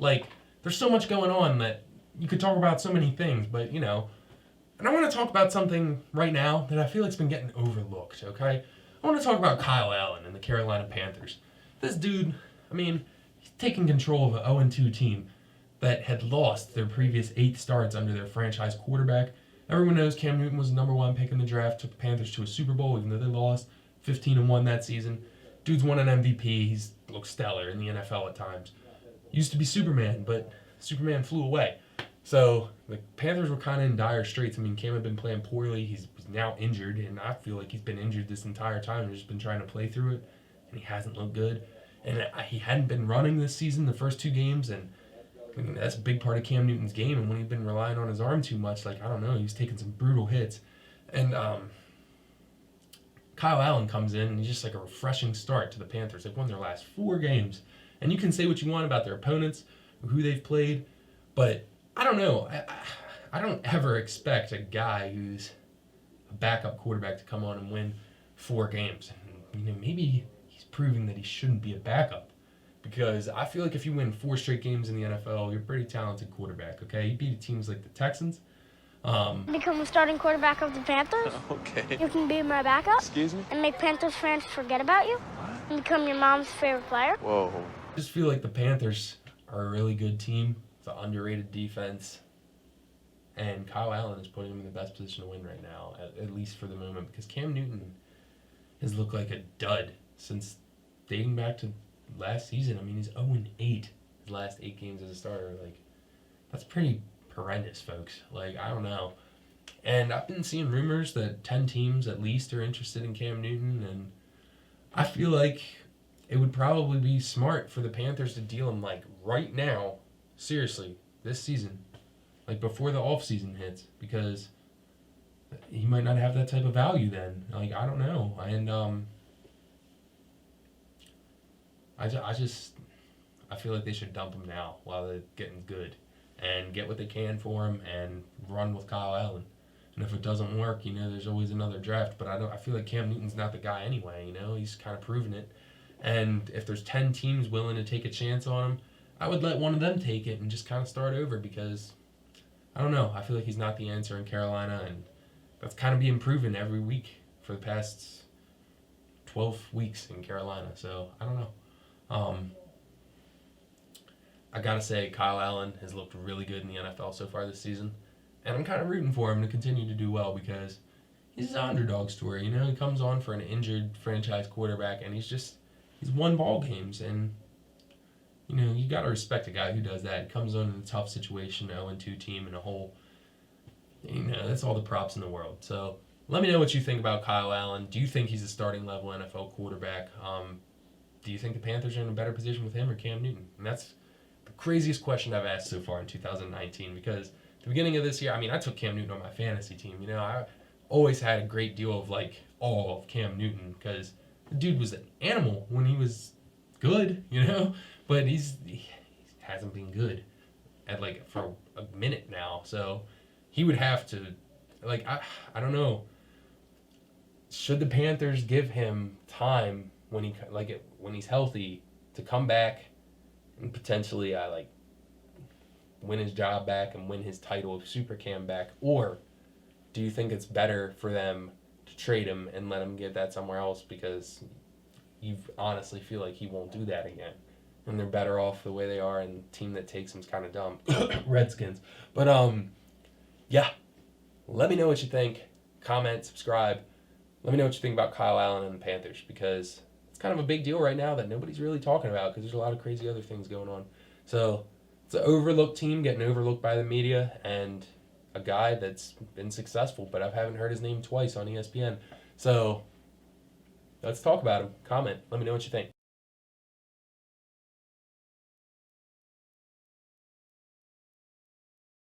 Like, there's so much going on that you could talk about so many things, but, and I want to talk about something right now that I feel like's been getting overlooked, okay? I want to talk about Kyle Allen and the Carolina Panthers. This dude, he's taking control of an 0-2 team that had lost their previous 8 starts under their franchise quarterback. Everyone knows Cam Newton was the number 1 pick in the draft, took the Panthers to a Super Bowl, even though they lost 15-1 that season. Dude's won an MVP. He's looked stellar in the NFL at times. Used to be Superman, but Superman flew away. So the Panthers were kind of in dire straits. Cam had been playing poorly. He's now injured, and I feel like he's been injured this entire time. He's just been trying to play through it, and he hasn't looked good. And he hadn't been running this season, the first 2 games, and that's a big part of Cam Newton's game. And when he'd been relying on his arm too much, I don't know, he was taking some brutal hits. And Kyle Allen comes in, and he's just like a refreshing start to the Panthers. They've won their last 4 games. And you can say what you want about their opponents, or who they've played, but I don't know. I don't ever expect a guy who's a backup quarterback to come on and win 4 games. And, maybe he's proving that he shouldn't be a backup. Because I feel like if you win 4 straight games in the NFL, you're a pretty talented quarterback, okay? You beat teams like the Texans. Become the starting quarterback of the Panthers. Okay. You can be my backup. Excuse me? And make Panthers fans forget about you. And become your mom's favorite player. Whoa. I just feel like the Panthers are a really good team. It's an underrated defense. And Kyle Allen is putting him in the best position to win right now, at least for the moment. Because Cam Newton has looked like a dud since dating back to last season. He's 0-8 his last 8 games as a starter. That's pretty horrendous, folks. I don't know. And I've been seeing rumors that 10 teams at least are interested in Cam Newton, and I feel like it would probably be smart for the Panthers to deal him right now, seriously, this season, before the offseason hits, because he might not have that type of value then. I don't know. And I feel like they should dump him now while they're getting good and get what they can for him and run with Kyle Allen. And if it doesn't work, there's always another draft. But I feel like Cam Newton's not the guy anyway. He's kind of proven it. And if there's 10 teams willing to take a chance on him, I would let one of them take it and just kind of start over, because I don't know. I feel like he's not the answer in Carolina, and that's kind of being proven every week for the past 12 weeks in Carolina. So I don't know. I gotta say, Kyle Allen has looked really good in the NFL so far this season, and I'm kind of rooting for him to continue to do well, because he's an underdog story. He comes on for an injured franchise quarterback, and he's won ball games, and you gotta respect a guy who does that. He comes on in a tough situation, 0-2 team in a hole. That's all the props in the world. So let me know what you think about Kyle Allen. Do you think he's a starting level NFL quarterback? Do you think the Panthers are in a better position with him or Cam Newton? And that's the craziest question I've asked so far in 2019, because at the beginning of this year, I took Cam Newton on my fantasy team. I always had a great deal of awe of Cam Newton, because the dude was an animal when he was good, but he hasn't been good at for a minute now. So he would have to I don't know. Should the Panthers give him time when he's healthy to come back and potentially win his job back and win his title of Super Cam back? Or do you think it's better for them to trade him and let him get that somewhere else, because you honestly feel like he won't do that again, and they're better off the way they are, and the team that takes him's kind of dumb? Redskins. But yeah, let me know what you think. Comment, subscribe. Let me know what you think about Kyle Allen and the Panthers, because it's kind of a big deal right now that nobody's really talking about, because there's a lot of crazy other things going on. So it's an overlooked team getting overlooked by the media, and a guy that's been successful, but I haven't heard his name twice on ESPN. So let's talk about him. Comment. Let me know what you think.